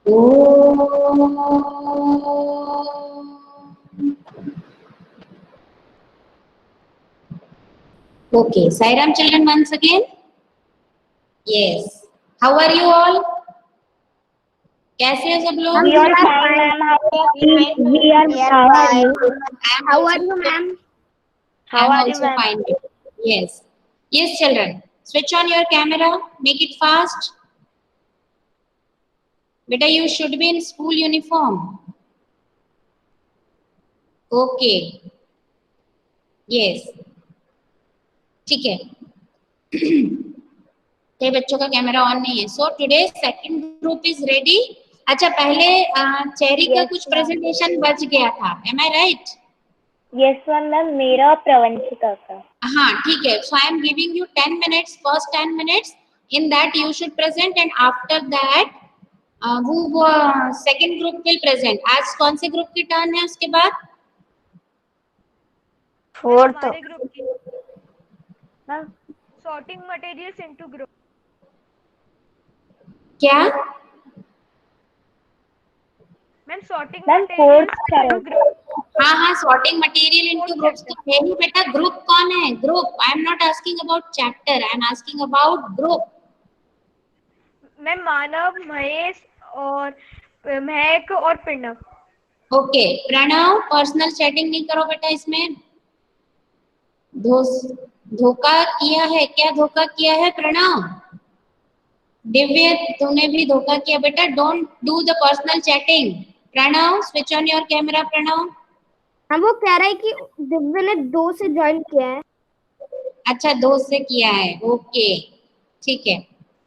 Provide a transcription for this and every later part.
Okay, Sairam children once again. Yes. How are you all? कैसे हो सब लोग? We are fine, ma'am. How are you? How are you, ma'am? I'm also fine. Yes. Yes, children. Switch on your camera. Make it fast. Beta, you should be in school uniform. Okay. Yes. ठीक है. कई बच्चों का camera on नहीं है. So today second group is ready. अच्छा पहले cherry का कुछ प्रेजेंटेशन बच गया था. Am I right? Yes, ma'am. मेरा प्रवंशिका का. हाँ ठीक है. So I am giving you 10 minutes. First 10 minutes. In that you should present and after that वो second group will present. आज कौन से ग्रुप की टर्न है उसके बाद? Fourth. हमारे ग्रुप की. Ma'am sorting materials into group. क्या? Ma'am sorting Ma'am, materials fourth into group. हाँ सॉर्टिंग मटेरियल इनटू ग्रुप्स. तो मेरी बेटा ग्रुप कौन है? Group. I am not asking about chapter, I am asking about group. Ma'am Manav, Mahesh और महक और Pranav. Okay Pranav, personal chatting नहीं करो बेटा इसमें. धोखा किया है क्या? धोखा किया है प्रणव? दिव्य तूने भी धोखा किया बेटा. Don't do the personal chatting. Pranav switch on your camera. Pranav हम वो कह रहे हैं कि दिव्य ने 2 से ज्वाइन किया है. अच्छा 2 से किया है. ओके ठीक है.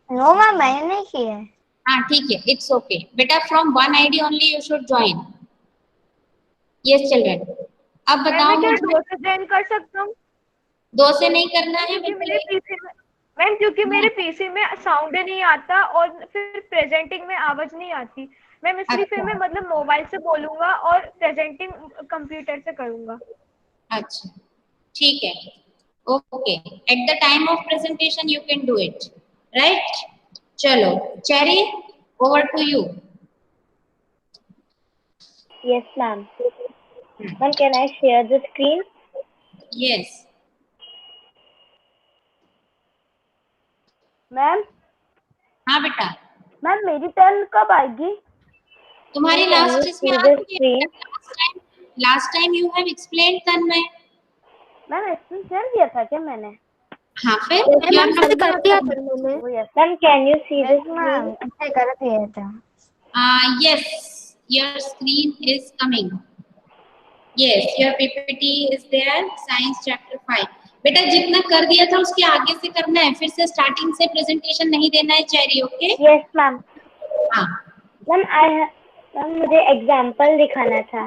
No, ma'am. मैंने नहीं किया है. हाँ ठीक है. इट्स ओके बेटा. From one ID only you should join. Yes children. अब बताओ मैं क्या मुझे. 2 से ज्वाइन कर सकता हूँ? 2 से नहीं करना है क्योंकि मेरे बच्चे. पीसी में मैम क्योंकि मेरे पीसी में साउंड नहीं आता और फिर प्रेजेंटिंग में आवाज नहीं आती. मैम इसलिए फिर मैं मतलब मोबाइल से बोलूंगा और प्रेजेंटिंग कंप्यूटर से करूंगा. अच्छा ठीक है. Okay at the time of presentation you can do it. Right. चलो Cherry over to you. Yes, ma'am. Ma'am, can I share the screen? Yes. Ma'am, हाँ बेटा. ma'am, मेरी टर्न कब आएगी? तुम्हारी Can लास्ट you इसमें see आ the चुकी screen? है. Last time you have explained Tanmay. Ma'am explain कर दिया था क्या मैंने? हाँ फिर मैम से कर दिया था मैंने. Oh yes. Ma'am, can you see the screen? ऐसे कर दिया था. yes your screen is coming. Yes your PPT is there. Science chapter 5. बेटा जितना कर दिया था उसके आगे से करना है. फिर से स्टार्टिंग से प्रेजेंटेशन नहीं देना है चेरी. ओके. Yes, ma'am. हाँ मैम मुझे एग्जांपल दिखाना था.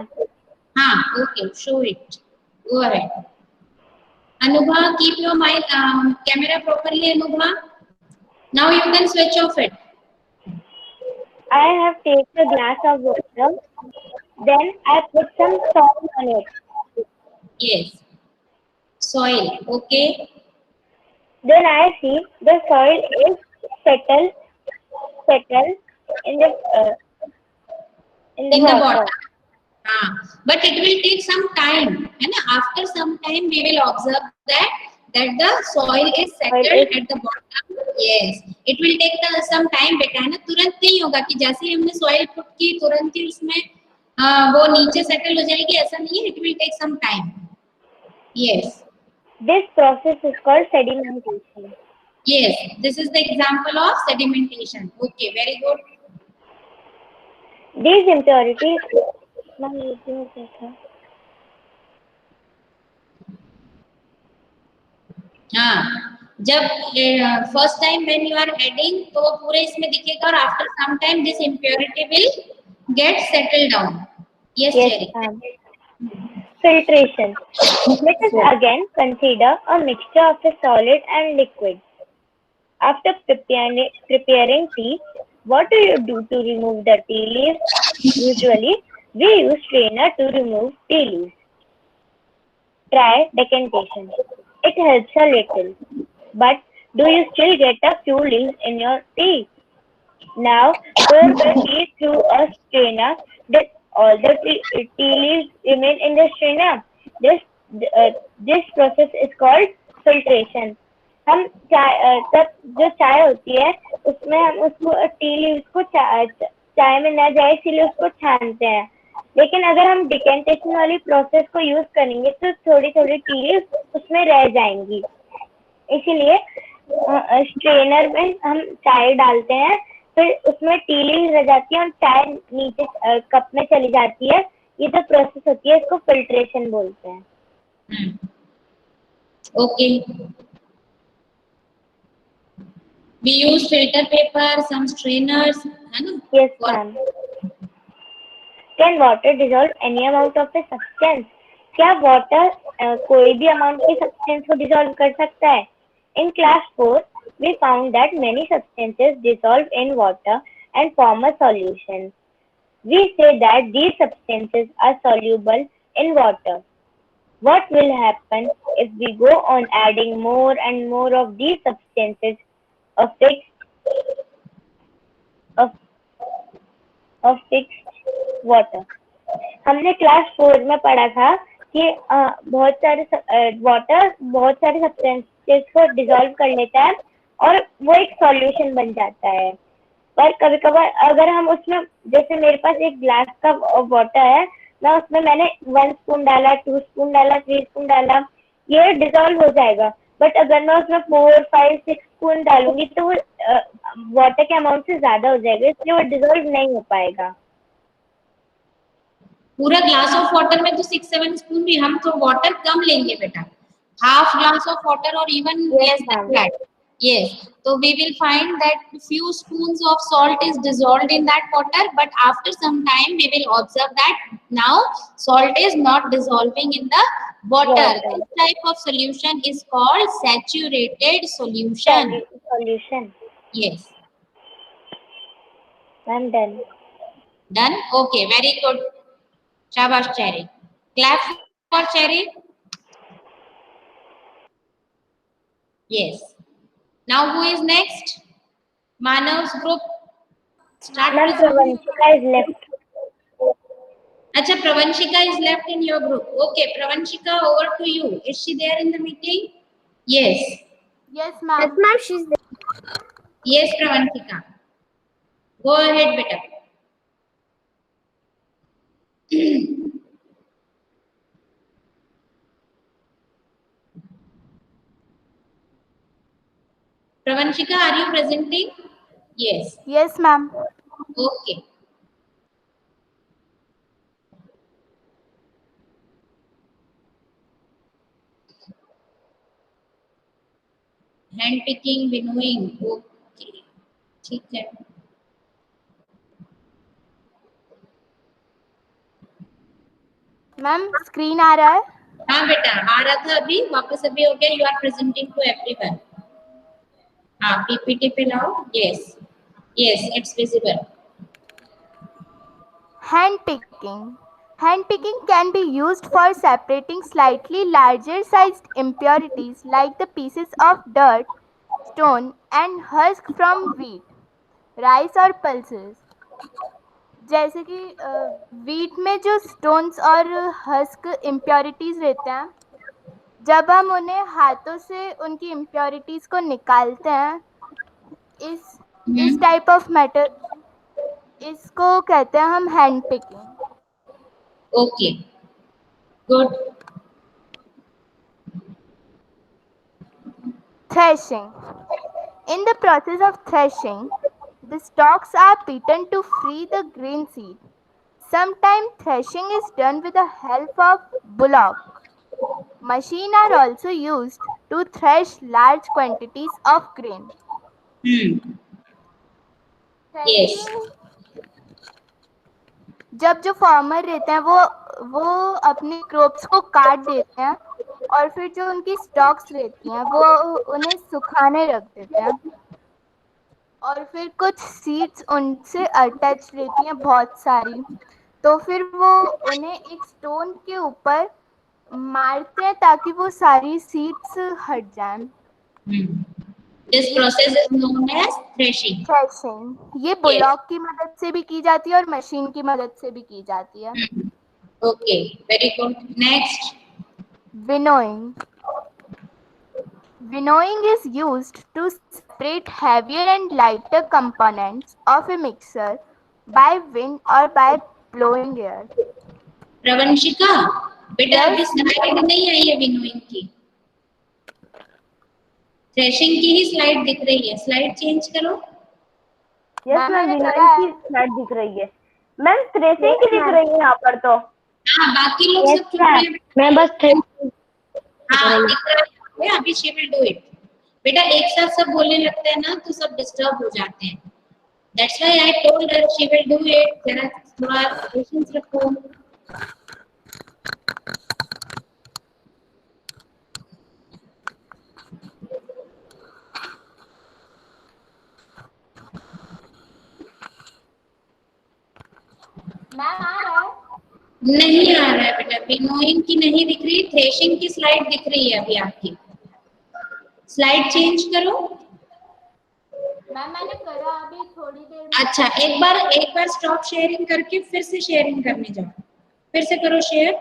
हाँ okay show it. Go ahead. Anubha, keep your mic camera properly. Anubha, now you can switch off it. I have taken a glass of water. Then I put some salt on it. Yes. Soil. Okay. Then I see the soil is settled in the water. But it will take some time. And after some time, we will observe that the soil is settled at the bottom. Yes. It will take some time. बेटा है ना. तुरंत नहीं होगा कि जैसे ही हमने soil put की तुरंत ही उसमें वो नीचे settle हो जाएगी. ऐसा नहीं है. It will take some time. Yes. This process is called sedimentation. Yes. This is the example of sedimentation. Okay. Very good. These impurities. हाँ जब first time when you are adding तो वो पूरे इसमें दिखेगा और after some time this impurity will get settle down. Yes Cherry. Filtration. Let us again consider a mixture of a solid and liquid. After preparing tea, what do you do to remove the tea leaves? Usually, we use strainer to remove tea leaves. Try decantation. It helps a little. But do you still get a few leaves in your tea? Now pour the tea through a strainer. That all the tea leaves remain in the strainer. Uh, this process is called filtration. हम तब जो चाय होती है उसमें हम उसको tea leaves को चाय में ना जाए इसलिए उसको छानते हैं, लेकिन अगर हम डिकेंटेशन वाली प्रोसेस को यूज करेंगे तो थोड़ी थोड़ी टी लीव्स उसमें रह जाएंगी, इसीलिए स्ट्रेनर में हम चाय डालते हैं, फिर उसमें टी लीव्स रह जाती है और चाय नीचे कप में चली जाती है। ये जो प्रोसेस होती है इसको फिल्ट्रेशन बोलते हैं। Okay. We use filter paper, some strainers, है ना? Yes, ma'am. Can water dissolve any amount of a substance? क्या water कोई भी amount की substance को dissolve कर सकता है? In class 4, we found that many substances dissolve in water and form a solution. We say that these substances are soluble in water. What will happen if we go on adding more and more of these substances of fixed water? हमने class 4 में पढ़ा था कि बहुत सारे water बहुत सारे substances को डिसॉल्व कर लेता है और वो एक सॉल्यूशन बन जाता है। पर कभी कभार अगर हम उसमें, जैसे मेरे पास एक ग्लास का वाटर है, मैं उसमें मैंने 1 स्पून डाला, 2 स्पून डाला, 3 स्पून डाला, ये डिसॉल्व हो जाएगा। बट अगर मैं उसमें 4, 5, 6 स्पून डालूंगी तो वो वाटर के अमाउंट से ज्यादा हो जाएगा, इसलिए वो डिसॉल्व नहीं हो पाएगा। पूरा ग्लास ऑफ वाटर में तो 6-7 स्पून भी, हम तो वाटर कम लेंगे बेटा, हाफ ग्लास ऑफ वाटर और even less than that. Yes, so we will find that few spoons of salt is dissolved in that water, but after some time we will observe that now salt is not dissolving in the water. This type of solution is called saturated solution. Solution. Yes. I'm done. Done? Okay, very good. Shabash, Cherry. Clap for Cherry. Yes. Now who is next? Manav's group. Start. Ma'am, Pravanshika is left. Acha, Pravanshika is left in your group. Okay, Pravanshika, over to you. Is she there in the meeting? Yes. Yes, ma'am. Yes, ma'am, she's there. Yes, Pravanshika. Go ahead, beta. Pravanshika, are you presenting? Yes. Yes, ma'am. Okay. Hand picking, winnowing. Okay. ठीक है. Ma'am screen आ रहा है? हाँ बेटा, आ रहा था अभी, वापस अभी हो गया. You are presenting to everyone. हाँ, PPT पे लाओ. Yes. Yes, it's visible. Hand picking. Hand picking can be used for separating slightly larger sized impurities like the pieces of dirt, stone and husk from wheat, rice और pulses. जैसे कि wheat में जो stones और husk impurities रहते हैं, जब हम उन्हें हाथों से उनकी इम्प्योरिटीज को निकालते हैं, इस टाइप ऑफ मैटर, इसको कहते हैं हम hand picking. Okay. Good. Threshing. In the process of threshing, the stalks are beaten to free the grain seed. Sometimes threshing is done with the help of bullock. Machines are also used to thresh large quantities of grain. Yes. जब जो farmer रहते हैं वो अपनी crops को काट देते हैं और फिर जो उनकी स्टॉक्स रहती हैं वो उन्हें सुखाने रख देते हैं और फिर कुछ सीड्स उनसे अटैच रहती हैं बहुत सारी, तो फिर वो उन्हें एक स्टोन के ऊपर मारते हैं ताकि वो सारी सीड्स हट जाएं. This process is known as threshing. Threshing ये बुलॉक की मदद से भी की जाती है और मशीन की मदद से भी की जाती है. Okay, very good. Next. Winnowing. Winnowing is used to separate heavier and lighter components of a mixer by wind or by blowing air. प्रवंशिका, बेटा Yes. अभी स्लाइड नहीं आई है विनोइंग की. थ्रेशिंग की ही स्लाइड दिख रही है. स्लाइड चेंज करो. यस मैम, मैम, मैंने विनोइंग करा की स्लाइड दिख रही है. मैम थ्रेशिंग की दिख रही है यहाँ पर तो. हाँ, बाकी लोग Yes, सब चुप रहे हैं. मैं बस हाँ, दिख रहा है. अभी शी विल डू इट. बेटा एक साथ सब बोलने लगते हैं ना तो सब डिस्टर्ब हो जाते हैं. That's why I told her she will do it. जरा थोड़ा पेशेंस रखो. मैम आ रहा है? नहीं आ रहा है बेटा. विनोइंग की नहीं दिख रही. थ्रेशिंग की स्लाइड दिख रही है अभी आपकी. स्लाइड चेंज करो. मैम मैंने करा अभी थोड़ी देर में. अच्छा, एक बार स्टॉप शेयरिंग करके फिर से शेयरिंग करने जाओ. फिर से करो शेयर.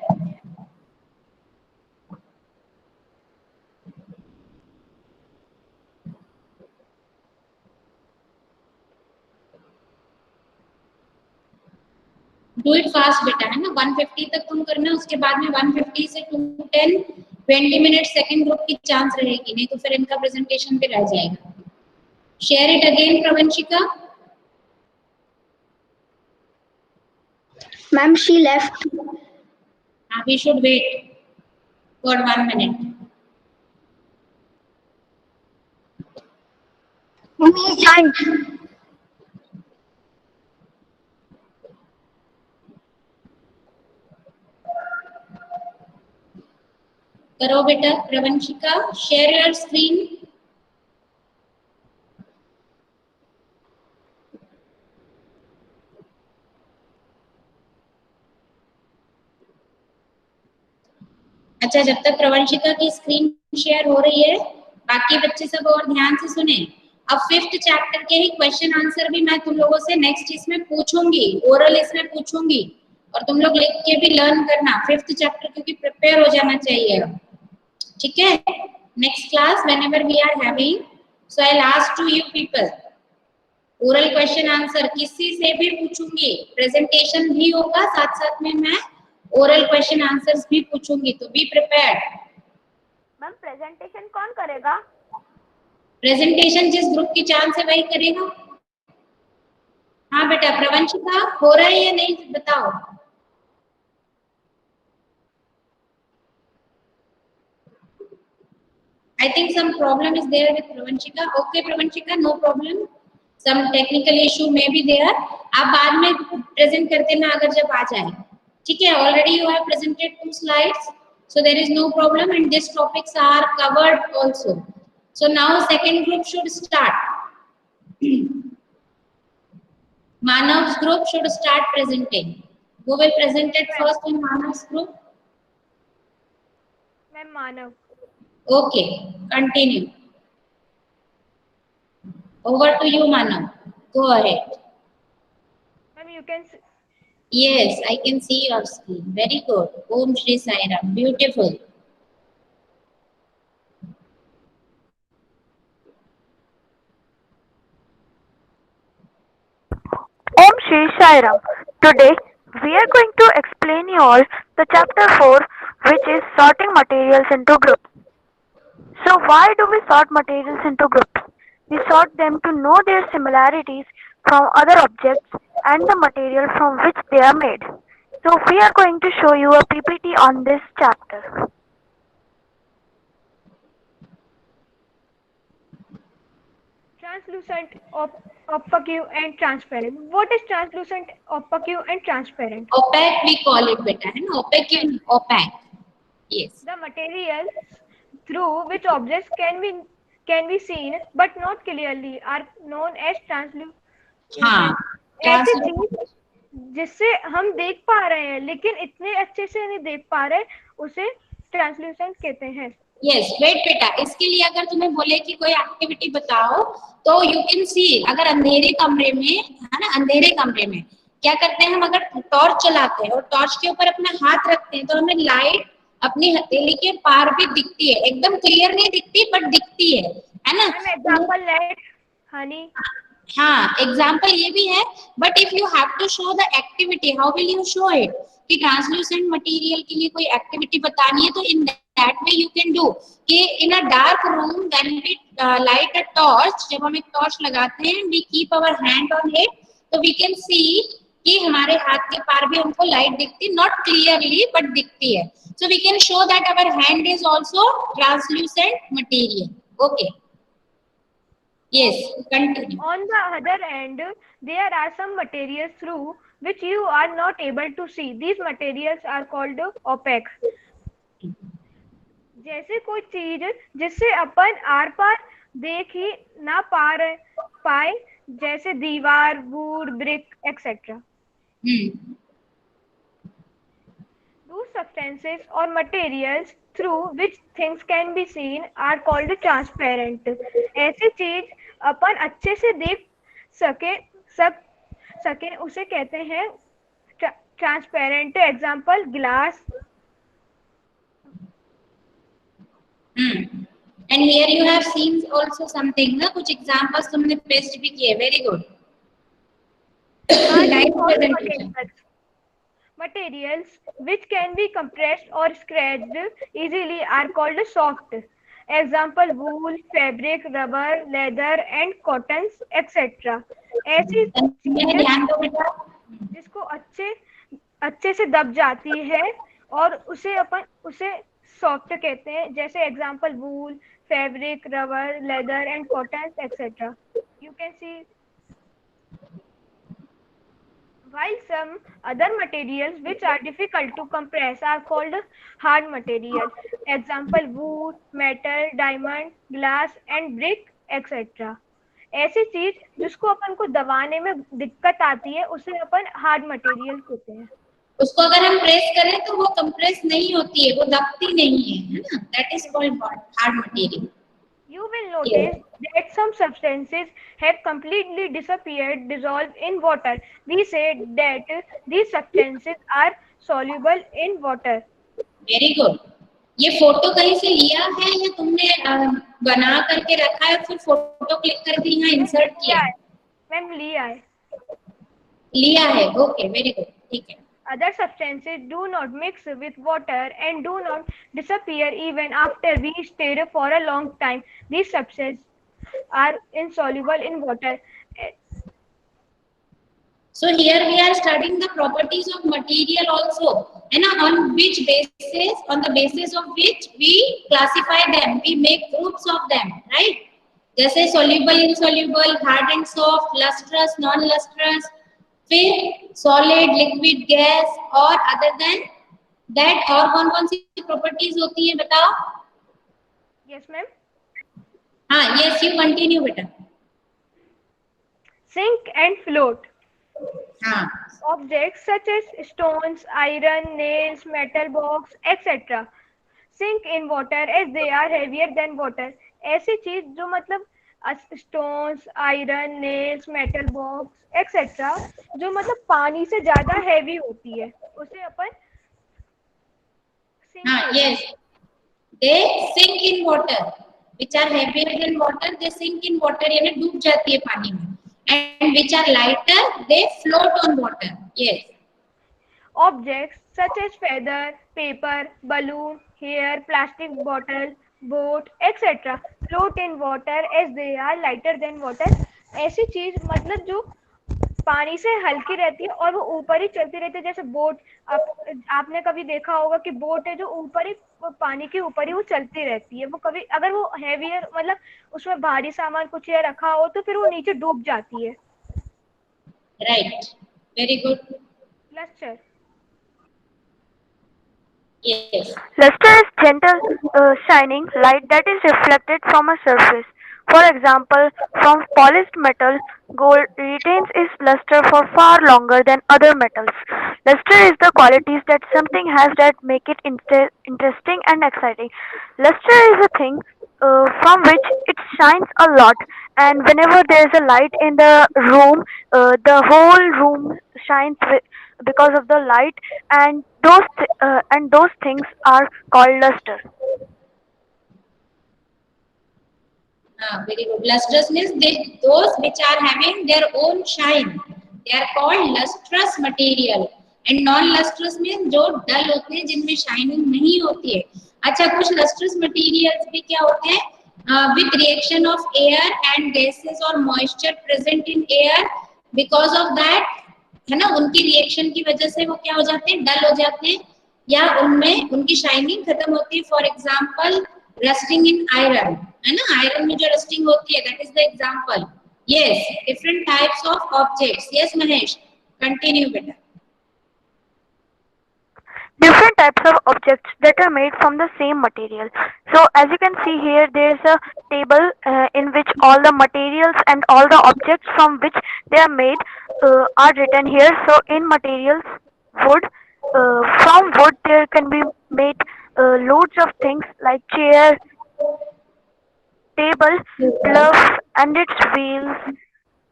डू इट फास्ट बेटा, है ना. 150 तक तुम करना. उसके बाद में 150 से 210 20 मिनट सेकंड ग्रुप की चांस रहेगी. नहीं तो फिर इनका प्रेजेंटेशन भी रह जाएगा. Share it again Pravanshika. Ma'am she left. We should wait for 1 minute. करो बेटा. Pravanshika, share your screen. अच्छा, जब तक प्रवंशिका की स्क्रीन शेयर हो रही है, बाकी बच्चे सब और ध्यान से सुने. अब 5th चैप्टर के ही क्वेश्चन आंसर भी मैं तुम लोगों से नेक्स्ट इसमें पूछूंगी. ओरल इसमें पूछूंगी और तुम लोग लिख के भी लर्न करना. 5th चैप्टर क्योंकि प्रिपेयर हो जाना चाहिए. ठीक है. Next class whenever we are having, so I will ask to you people oral question answer किसी से भी पूछूंगी. प्रेजेंटेशन भी होगा, साथ साथ में मैं ओरल क्वेश्चन आंसर्स भी पूछूंगी. तो बी प्रिपेयर्ड. मैम प्रेजेंटेशन कौन करेगा? प्रेजेंटेशन जिस ग्रुप की चांस है वही करेगा. हाँ बेटा. प्रवंशिका, हो रहा है या नहीं बताओ. I think some problem is there with Pravanchika. Okay, Pravanchika, no problem. Some technical issue may be there. आप बाद में present कर देना अगर जब आ जाए. ठीक है. Already you have presented 2 slides, so there is no problem and these topics are covered also. So now second group should start. Manav's group should start presenting. Who will present it first in Manav's group? Ma'am Manav. Okay, continue. Over to you, Manav. Go ahead. Ma'am you can Yes, I can see your screen. Very good. Om Shri Sai Ram. Beautiful. Om Shri Sai Ram. Today we are going to explain you all the chapter 4, which is sorting materials into groups. So why do we sort materials into groups? We sort them to know their similarities from other objects and the material from which they are made. So we are going to show you a PPT on this chapter. translucent, opaque and transparent. What is translucent, opaque and transparent? Opaque we call it beta, है ना. Opaque and opaque. Yes. The materials through which objects can be seen but not clearly are known as translucent. हाँ. ऐसी चीज जिससे हम देख पा रहे हैं लेकिन इतने अच्छे से नहीं देख पा रहे, उसे ट्रांसल्यूसेंट कहते हैं. यस वेट बेटा, इसके लिए अगर तुम्हें बोले कि कोई एक्टिविटी बताओ तो यू कैन सी, अगर अंधेरे कमरे में है ना, अंधेरे कमरे में क्या करते हैं हम, अगर टॉर्च चलाते हैं और टॉर्च के ऊपर अपना हाथ रखते हैं तो हमें लाइट अपनी हथेली के पार भी दिखती है, एकदम क्लियर नहीं दिखती बट दिखती है ना। Ma'am example let honey. हाँ एग्जाम्पल ये भी है, but if you have to show the activity how will you show it, कि ट्रांसल्यूसेंट मटेरियल के लिए कोई एक्टिविटी बतानी है तो in that way you can do कि in a dark room when we light a torch, जब हम एक टॉर्च लगाते हैं we keep our hand on it तो वी कैन सी कि हमारे हाथ के पार भी हमको लाइट दिखती, नॉट क्लियरली बट दिखती है, so we can show that our hand is also translucent material. Okay yes continue. On the other end, there are some materials through which you are not able to see. These materials are called opaque. जैसे कोई चीज जिससे अपन are पार देख ही ना पाए, जैसे दीवार, would, brick etcetera. Those substances or materials through which things can be seen are called transparent. ऐसी चीज अपन अच्छे से देख सके उसे कहते हैं transparent. Example glass. And here you have seen also something ना, कुछ examples तुमने paste भी किए, very good. Nice presentation. Materials which can be compressed or scratched easily are called soft. Example wool, fabric, rubber, leather and cottons etc. ऐसी ध्यान दो बेटा, जिसको अच्छे से दब जाती है और उसे सॉफ्ट कहते हैं, जैसे example wool, fabric, rubber, leather and cotton etcetera. You can see while some other materials which are difficult to compress are called hard materials. Example wood, metal, diamond, glass and brick etc. ऐसी चीज जिसको अपन को दबाने में दिक्कत आती है उसे अपन हार्ड मटेरियल कहते हैं। उसको अगर हम प्रेस करें तो वो कंप्रेस नहीं होती है, वो दबती नहीं है ना, that is called hard material. You will notice that some substances have completely dissolved in water. We say that these substances are soluble in water. Very good. ये फोटो कहीं से लिया है या तुमने बना करके रखा है फिर फोटो क्लिक करके यहाँ इंसर्ट किया है? मैम लिया है, ओके वेरी गुड, ठीक है। Other substances do not mix with water and do not disappear even after we stayed for a long time. These substances are insoluble in water. So here we are studying the properties of material also, and on the basis of which we classify them, we make groups of them, right? जैसे soluble, insoluble, hard and soft, lustrous, non-lustrous, फिर solid, liquid, gas और other than that और कौन-कौन सी properties होती है बताओ? Yes ma'am. हाँ यस, यू कंटिन्यू बेटा। Sink and float. हाँ। Objects such as stones, iron, nails, metal box, etc. sink in water as they are heavier than water. ऐसी चीज जो मतलब stones, iron, nails, metal box etcetera जो मतलब पानी से ज्यादा हैवी होती है उसे अपन yes, they sink in water which are heavier than water, they sink in water यानी डूब जाती है पानी में, and which are lighter they float on water. Yes. Objects such as feather, paper, balloon, hair, plastic bottle, boat etc. float in water as they are lighter than water. ऐसी चीज मतलब जो पानी से हल्की रहती है और वो ऊपर ही चलती रहती है, जैसे बोट। आपने कभी देखा होगा कि बोट है जो ऊपर ही पानी के ऊपर ही वो चलती रहती है, वो कभी अगर वो हैवियर मतलब उसमें भारी सामान कुछ या रखा हो तो फिर वो नीचे डूब जाती है। Right, very good. Lustre. Yes. Luster is gentle, shining light that is reflected from a surface. For example, from polished metal, gold retains its luster for far longer than other metals. Luster is the qualities that something has that make it interesting and exciting. Luster is a thing from which it shines a lot, and whenever there is a light in the room, the whole room shines because of the light, and those things are called luster. Very good. Lustrous means those which are having their own shine. They are called lustrous material. And non-lustrous means जो dull होते हैं जिनमें shining नहीं होती है. अच्छा कुछ lustrous materials भी क्या होते हैं? With reaction of air and gases or moisture present in air, because of that है ना उनकी रिएक्शन की वजह से वो क्या हो जाते हैं डल हो जाते हैं या उनमें उनकी शाइनिंग खत्म होती है. For example rusting in iron है ना आयरन में जो रस्टिंग होती है that is the example. Yes different types of objects. Yes Mahesh continue बेटा. Different types of objects that are made from the same material. So as you can see here, there is a table in which all the materials and all the objects from which they are made are written here. So in materials, wood. From wood there can be made loads of things like chair, table, glove and its wheels.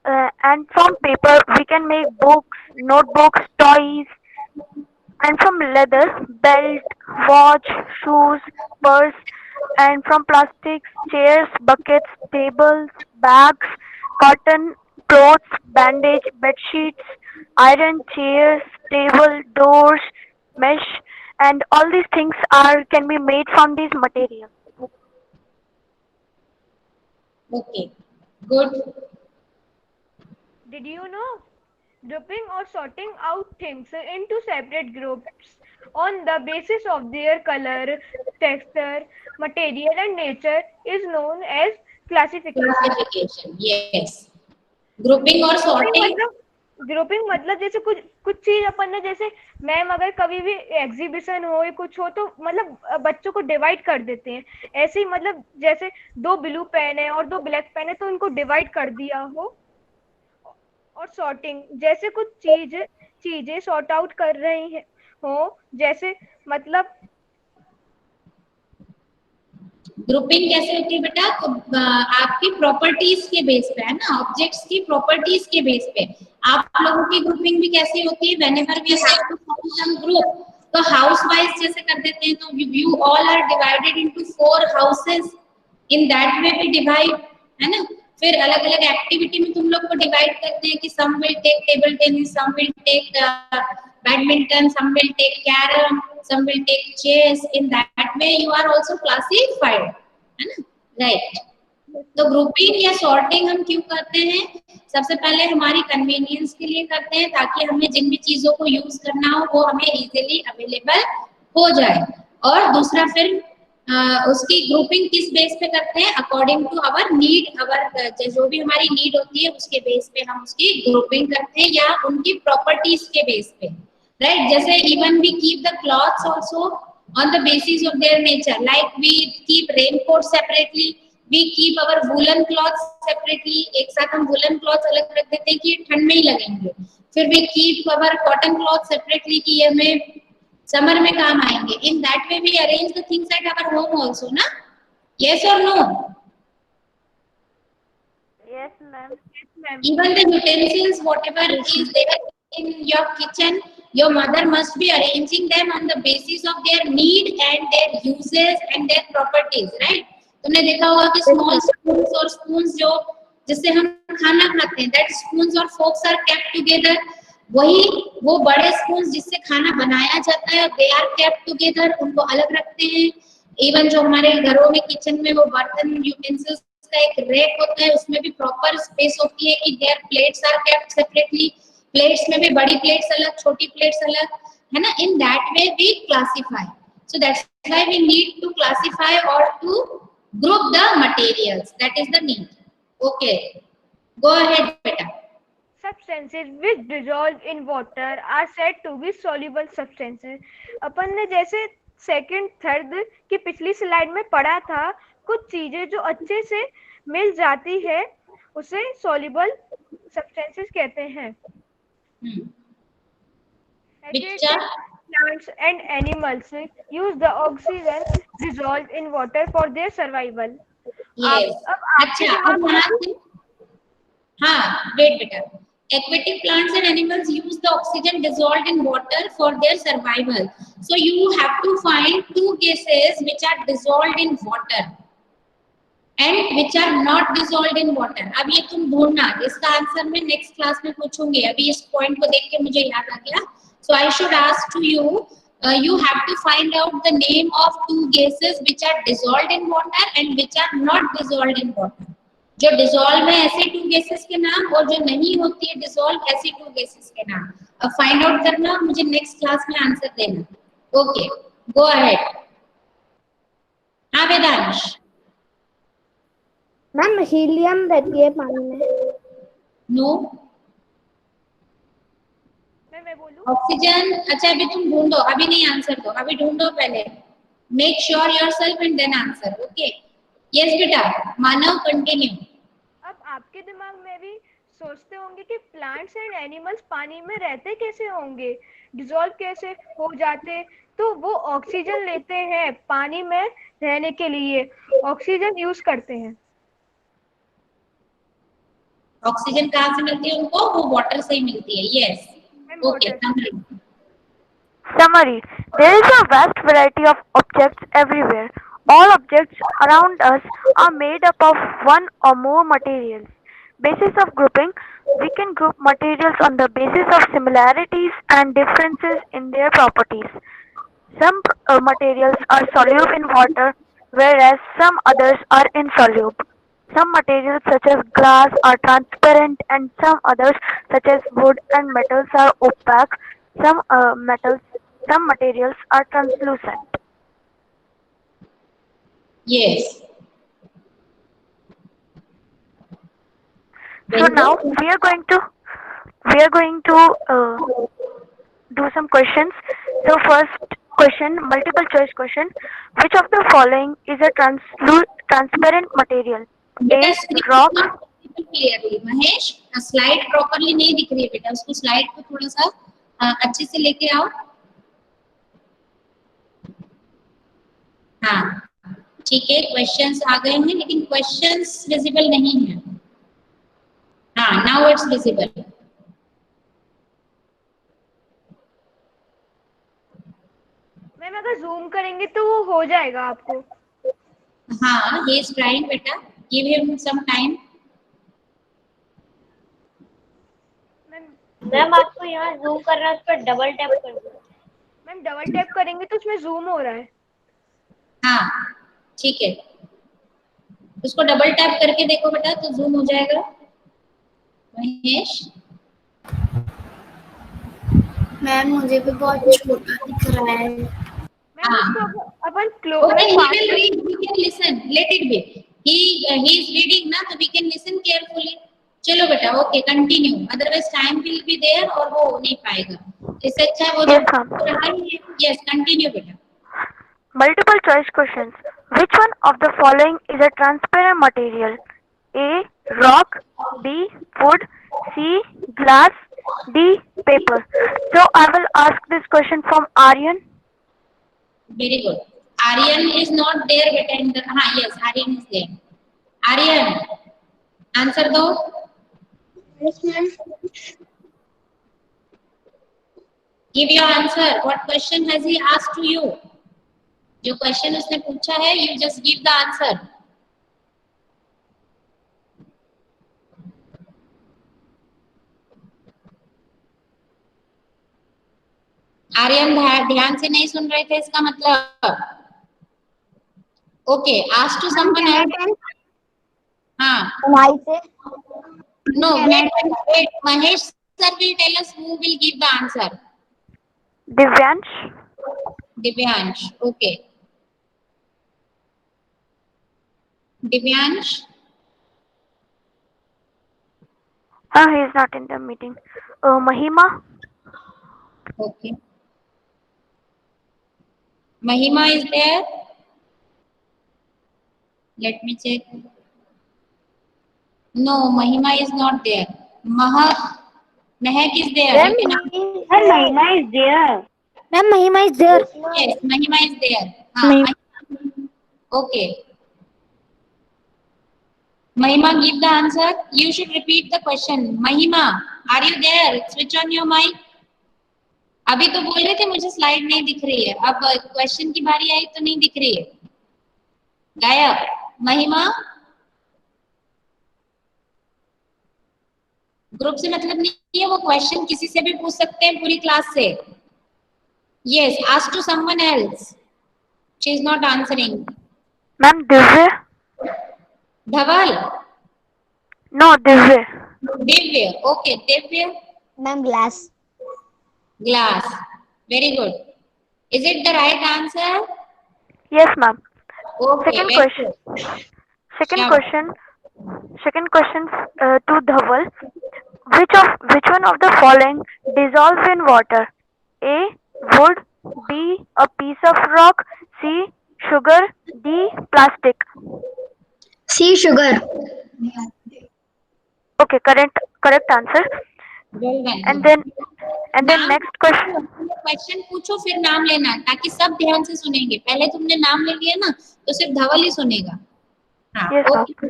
And from paper we can make books, notebooks, toys, and from leather, belt, watch, shoes, purse, and from plastics, chairs, buckets, tables, bags, cotton, clothes, bandage, bed sheets, iron chairs, table, doors, mesh, and all these things are can be made from these materials. Okay good. Did you know? Grouping or sorting out things into separate groups on the basis of their color, texture, material, and nature is known as classification. Classification. Yes grouping और sorting. Grouping मतलब जैसे कुछ कुछ चीज अपन ने जैसे ma'am अगर कभी भी एग्जीबिशन हो या कुछ हो तो मतलब बच्चों को डिवाइड कर देते हैं. ऐसे ही मतलब जैसे दो ब्लू पेन है और दो ब्लैक पेन है तो उनको डिवाइड कर दिया हो. और सॉर्टिंग जैसे कुछ चीजें सॉर्ट आउट कर रही है हो जैसे मतलब ग्रुपिंग कैसे होती है बेटा? तो आपकी प्रॉपर्टीज के बेस पे है ना ऑब्जेक्ट्स की प्रॉपर्टीज के बेस पे आप लोगों की ग्रुपिंग भी कैसी होती है? Whenever we have to form some group तो हाउस वाइज जैसे कर देते हैं तो you all are divided into 4 houses. In that way we divide है ना. फिर अलग अलग एक्टिविटी में तुम लोग को डिवाइड करते हैं कि some will take table tennis, some will take badminton, some will take carrom, some will take chess. In that way you are also classified है ना. राइट. तो ग्रुपिंग या सॉर्टिंग हम क्यों करते हैं? सबसे पहले हमारी कन्वीनियंस के लिए करते हैं ताकि हमें जिन भी चीजों को यूज करना हो वो हमें इजीली अवेलेबल हो जाए. और दूसरा फिर उसकी ग्रुपिंग किस बेस पे करते हैं? According to our need. Our जो भी हमारी नीड होती है उसके बेस पे हम उसकी ग्रुपिंग करते हैं या उनकी प्रॉपर्टीज के बेस पे. Right, जैसे even we keep the cloths also on the basis of their nature. Like we keep raincoat separately, we keep our woolen cloths separately. एक साथ हम woolen cloths अलग रख देते हैं कि ये ठंड में ही लगेंगे. फिर we keep our cotton cloths separately कि ये हमें समर में काम आएंगे. In that way we arrange the things at our home also, ना? Yes or no? Yes, ma'am. Even the utensils, whatever is there in your kitchen, your mother must be arranging them on the basis of their need and their uses and their properties, right? तुमने देखा होगा कि small spoons और spoons जो जिससे हम खाना खाते हैं, that spoons और forks are kept together. वही वो बड़े spoons जिससे खाना बनाया जाता है, they are kept together. उनको अलग रखते हैं. Even जो हमारे घरों में किचन में वो बर्तन utensils का एक रैक होता है उसमें भी प्रॉपर स्पेस होती है कि their plates are kept separately. Plates में भी बड़ी प्लेट्स अलग, छोटी प्लेट्स अलग है ना. In that way we classify. So that's why we need to classify और to group the materials. That is the need. Okay go ahead बेटा. substances which dissolve in water are said to be soluble substances. अपन ने जैसे second third की पिछली slide में पढ़ा था कुछ चीजें जो अच्छे से मिल जाती है उसे soluble substances कहते हैं. Hmm. Which Aquatic plants and animals use the oxygen dissolved in water for their survival. yes. अब आपके अच्छा, दिमाग अब में यहाँ भी से हाँ, wait बेटा. Aquatic plants and animals use the oxygen dissolved in water for their survival. So you have to find two gases which are dissolved in water and which are not dissolved in water. अब ये तुम ढूंढना, इसका answer मैं next class में पूछूंगी. अभी इस पॉइंट को देख के मुझे याद आ गया. So I should ask to you, you have to find out the name of two gases which are dissolved in water and which are not dissolved in water. जो डिसॉल्व है ऐसे टू गेसेस के नाम और जो नहीं होती है डिसॉल्व ऐसी टू गेसेस के नाम. अब फाइंड आउट करना, मुझे नेक्स्ट क्लास में आंसर देना. Okay, go ahead. हाँ वेदांश. मैम हीलियम रहती है पानी में. नो. मैं बोलूं? ऑक्सीजन. अच्छा अभी तुम ढूंढो, अभी नहीं आंसर दो, अभी ढूंढो पहले. Make sure yourself and then answer. Okay. Yes बेटा, मानव कंटिन्यू. अब आपके दिमाग में भी सोचते होंगे कि प्लांट्स एंड एनिमल्स पानी में रहते कैसे होंगे, डिसॉल्व कैसे हो जाते. तो वो ऑक्सीजन लेते हैं पानी में रहने के लिए, ऑक्सीजन यूज करते हैं. ऑक्सीजन कहाँ से मिलती है उनको? वो वाटर से ही मिलती है. Yes. Okay. Summary. There is a vast variety of objects everywhere. All objects around us are made up of one or more materials. Basis of grouping. We can group materials on the basis of similarities and differences in their properties. Some materials are soluble in water, whereas some others are insoluble. Some materials such as glass are transparent and some others such as wood and metals are opaque. Some materials are translucent. Yes. So now we are going to do some questions. So first question, multiple choice question. Which of the following is a transparent material? बेटा A. Rock. Clearly Mahesh, slide properly नहीं दिख रही है बेटा, उसको slide को थोड़ा सा अच्छे से लेके आओ. हाँ ठीक है, क्वेश्चंस आ गए हैं लेकिन क्वेश्चंस विजिबल नहीं है. हाँ, नाउ इट्स विजिबल. मैम अगर जूम करेंगे तो वो हो जाएगा आपको. हाँ, he is trying बेटा, give him some time. Ma'am आपको यहाँ जूम करना है, उस पर डबल टैप कर दो. मैम डबल टैप करेंगे तो उसमें जूम हो रहा है. हाँ ठीक है, उसको डबल टैप करके देखो बेटा तो जूम हो जाएगा. महेश. मैम मुझे भी बहुत छोटा दिख रहा है. मैम उसको अपन Okay, he will read, we can listen, let it be. He is reading ना, तो we can listen carefully. चलो बेटा, okay, continue. Otherwise time will be there और वो हो नहीं पाएगा. इससे अच्छा है वो Yes, ma'am. Yes, continue बेटा. Multiple choice questions. Which one of the following is a transparent material? A. Rock. B. Wood. C. Glass. D. Paper. So I will ask this question from Aryan. Very good. Aryan is not there बेटा in the. हाँ yes, Aryan is there. Aryan, answer दो. Yes, ma'am. Give your answer. What question has he asked to you? जो question उसने पूछा है, you just give the answer. Aryan ध्यान से नहीं सुन रहे थे इसका मतलब. Okay, ask to someone else. हाँ. हमारी से. No, wait. Mahesh sir will tell us who will give the answer. Divyansh. Divyansh. Okay. Divyansh. He is not in the meeting. Mahima. Okay. Mahima is there. Let me check. No, Mahima is not there. Mehak is there. Ma'am, You can Ma'am, Mahima is there. Ma'am, Mahima is there. yes, Mahima is there. Okay. Mahima, give the answer. You should repeat the question. Mahima, are you there? Switch on your mic. अभी तो बोल रहे थे मुझे slide नहीं दिख रही है, अब क्वेश्चन की बारी आई तो नहीं दिख रही है, गायब। महिमा, ग्रुप से मतलब नहीं है, वो क्वेश्चन किसी से भी पूछ सकते हैं पूरी क्लास से। Yes, ask to someone else. She is not answering. Ma'am Divya? Dhaval? No, Divya. Divya, okay Divya. Ma'am, glass. Glass, very good. Is it the right answer? Yes, ma'am. Okay, Second very question. good. Second Sure. question. Second question to Dhaval. Which one of the following dissolve in water? A. Wood. B. A piece of rock. C. Sugar. D. Plastic. C. Sugar. Okay, correct answer. Well done. And then नाम next question. Question पूछो फिर नाम लेना, ताकि सब ध्यान से सुनेंगे। पहले तुमने नाम ले लिया ना तो सिर्फ धवल ही सुनेगा। हाँ, Yes, ma'am. okay.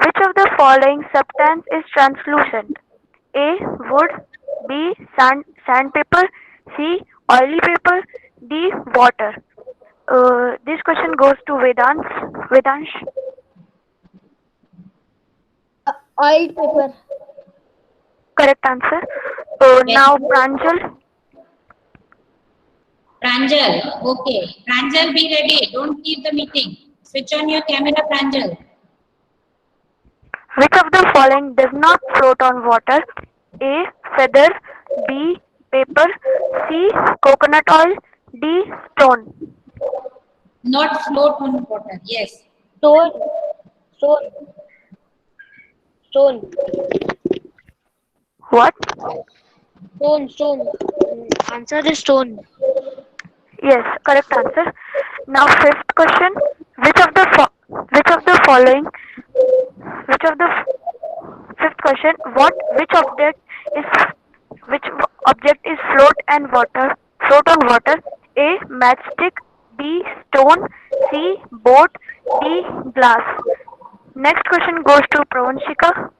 Which of the following substance is translucent? A. Wood. B. Sandpaper. C. Oily paper. D. Water. This question goes to Vedansh. Oil paper. Correct answer. Now Pranjal. Pranjal, okay. Pranjal, be ready. Don't keep the meeting. Switch on your camera, Pranjal. Which of the following does not float on water? A. Feather. B. Paper. C. Coconut oil. D. Stone. Not float on water. Yes. Stone. What? Stone. Answer is stone. Yes, correct answer. Now fifth question. Which of the following? Fifth question. Which object is float on water? A. Matchstick. B. Stone. C. Boat. D. Glass. Next question goes to Pravanshika.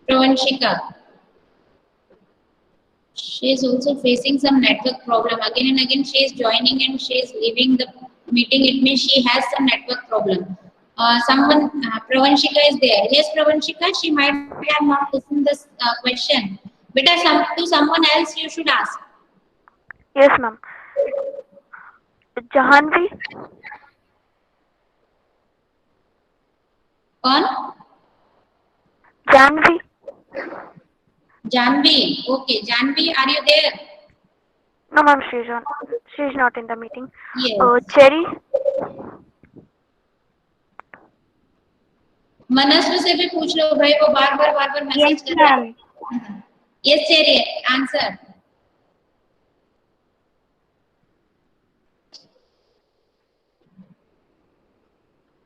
Pravanshika. She is also facing some network problem. Again and again she is joining and she is leaving the meeting. It means she has some network problem. Pravanshika is there. Yes, Pravanshika, she might have not listened this question. Beta, to someone else you should ask. Yes, ma'am. Jahanvi. कौन? Janvi. Janvi. Okay, Janvi, are you there? No, ma'am, she's not in the meeting. Yes. Cherry. मनस्व से भी पूछ लो भाई, वो बार बार message कर रहा है। Yes, Cherry, answer.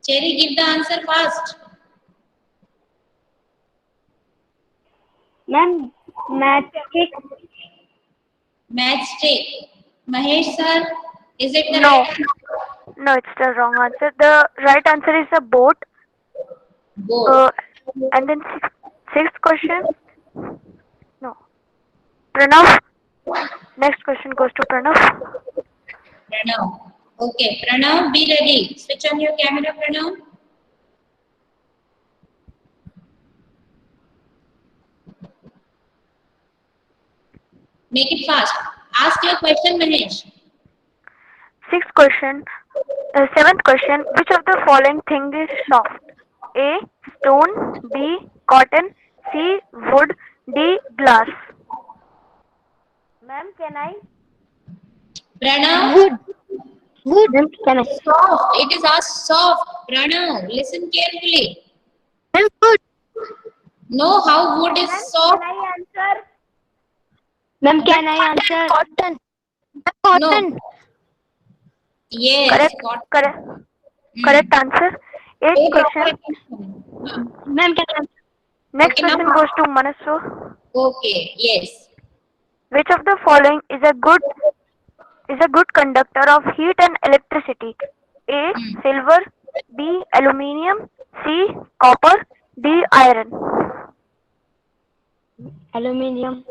Cherry, give the answer fast. Ma'am, matchstick. Matchstick. Mahesh sir, is it the No. right answer? No, it's the wrong answer. The right answer is a boat. Boat. And then sixth question. No. Pranav. Next question goes to Pranav. Pranav. Okay, Pranav, be ready. Switch on your camera, Pranav. Make it fast. Ask your question, Mahesh. Sixth question. Seventh question. Which of the following thing is soft? A. Stone. B. Cotton. C. Wood. D. Glass. Ma'am, can I? Pranav. Wood. Ma'am, can I? Soft. It is asked soft. Pranav, listen carefully. Ma'am, wood. Know how wood is soft? Can I answer? Ma'am, can I answer? Cotton. Cotton. No. Yes. Correct. Cotton. Correct. Correct answer. Eighth Pay proper question. attention. Ma'am, can I? Next Okay, now question goes to Manassu. okay, yes. Which of the following is a good conductor of heat and electricity? A. Hmm. Silver. B. Aluminium. C. Copper. D. Iron. Aluminium.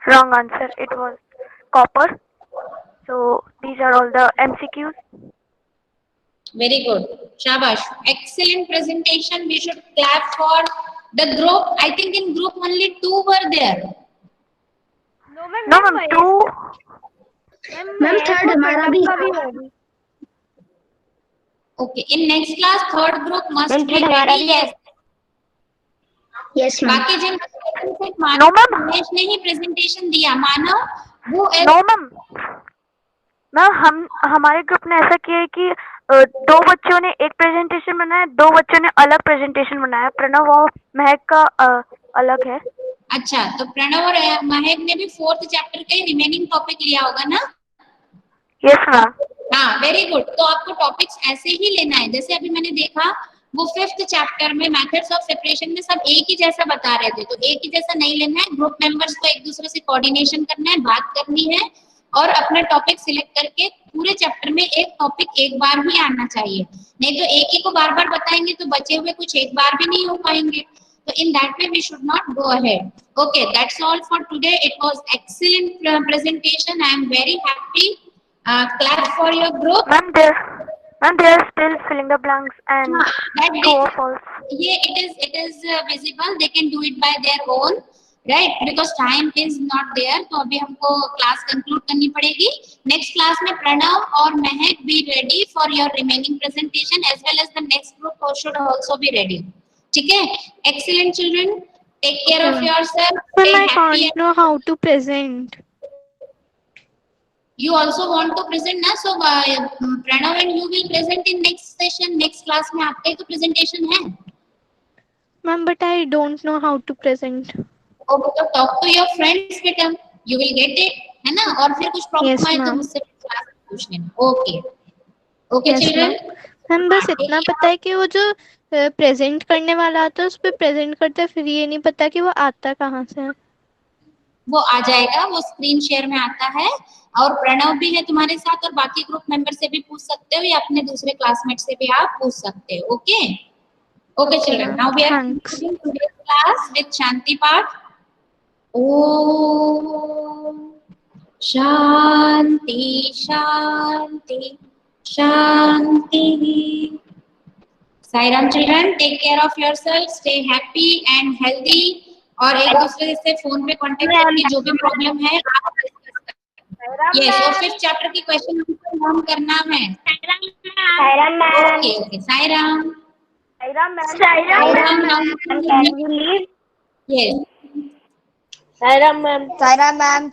Wrong answer. It was copper. So these are all the MCQs. Very good. Shabash. Excellent presentation. We should clap for the group. I think in group only 2 were there. No ma'am No, ma'am ma'am. Two. Ma'am third हमारा भी होगी. Okay. In next class, third group must Ma'am, be third हमारा ready. भी है. Yes. Yes, ma'am. बाकी जिन सिर्फ No, मानव ma'am. Umesh ने ही presentation दिया. मानव वो No, ma'am. मैम हमारे ग्रुप ने ऐसा किया है कि 2 बच्चों ने एक प्रेजेंटेशन बनाया, 2 बच्चों ने अलग प्रेजेंटेशन बनाया. प्रणव और महक का अलग है. अच्छा, तो प्रणव और महक ने भी 4th चैप्टर के रिमेनिंग टॉपिक लिया होगा ना. Yes ma'am. हाँ, वेरी गुड. तो आपको टॉपिक्स ऐसे ही लेना है. जैसे अभी मैंने देखा वो 5th चैप्टर में मेथड्स ऑफ सेपरेशन में सब एक ही जैसा बता रहे थे. तो एक ही जैसा नहीं लेना है. ग्रुप मेंबर्स को एक दूसरे से कोऑर्डिनेशन करना है, बात करनी है और अपना टॉपिक सिलेक्ट करके पूरे चैप्टर में एक टॉपिक एक बार ही आना चाहिए. नहीं तो एक ही को बार बार बताएंगे तो बचे हुए कुछ एक बार भी नहीं हो पाएंगे. So in that way we should not go ahead. Okay, that's all for today. It was excellent presentation. I am very happy. Clap for your group. Ma'am, they are still filling the blanks and That true or false. yeah, it is visible. They can do it by their own, right? Because time is not there. तो अभी हमको class conclude करनी पड़ेगी. Next class में प्रणव और महक be ready for your remaining presentation as well as the next group should also be ready. ठीक है? Excellent children. Take care of yourself. Stay Ma'am, I happy. can't know how to present. You also want to present ना? So Pranav and you will present in next session, next class में आपका ही तो presentation है. Ma'am, but I don't know how to present. Okay, तो talk to your friends बेटा. You will get it, है ना? और फिर कुछ problem Yes, आए तो ma'am. मुझसे class में पूछ लेना. Okay. Okay, Yes, children. Ma'am बस इतना पता है कि वो जो प्रेजेंट करने वाला आता है उस पे प्रेजेंट करते हैं, फिर ये नहीं पता कि वो आता कहाँ से है. वो आ जाएगा, वो स्क्रीन शेयर में आता है. और प्रणव भी है तुम्हारे साथ और बाकी ग्रुप मेंबर से भी पूछ सकते हो या अपने दूसरे क्लासमेट से भी आप पूछ सकते हो. Okay okay children, now we are concluding today's class with shanti path. Om shanti shanti shanti. Sairam children, take care of yourself, stay happy and healthy. और एक दूसरे से फोन पे कांटेक्ट करके जो भी प्रॉब्लम है आप डिस्कस करें. यस, और 5th चैप्टर की क्वेश्चन लर्न करना है. Sairam ma'am. Okay okay. Sairam. Sairam ma'am. Sairam Can you leave? Yes. Sairam ma'am. Saira ma'am.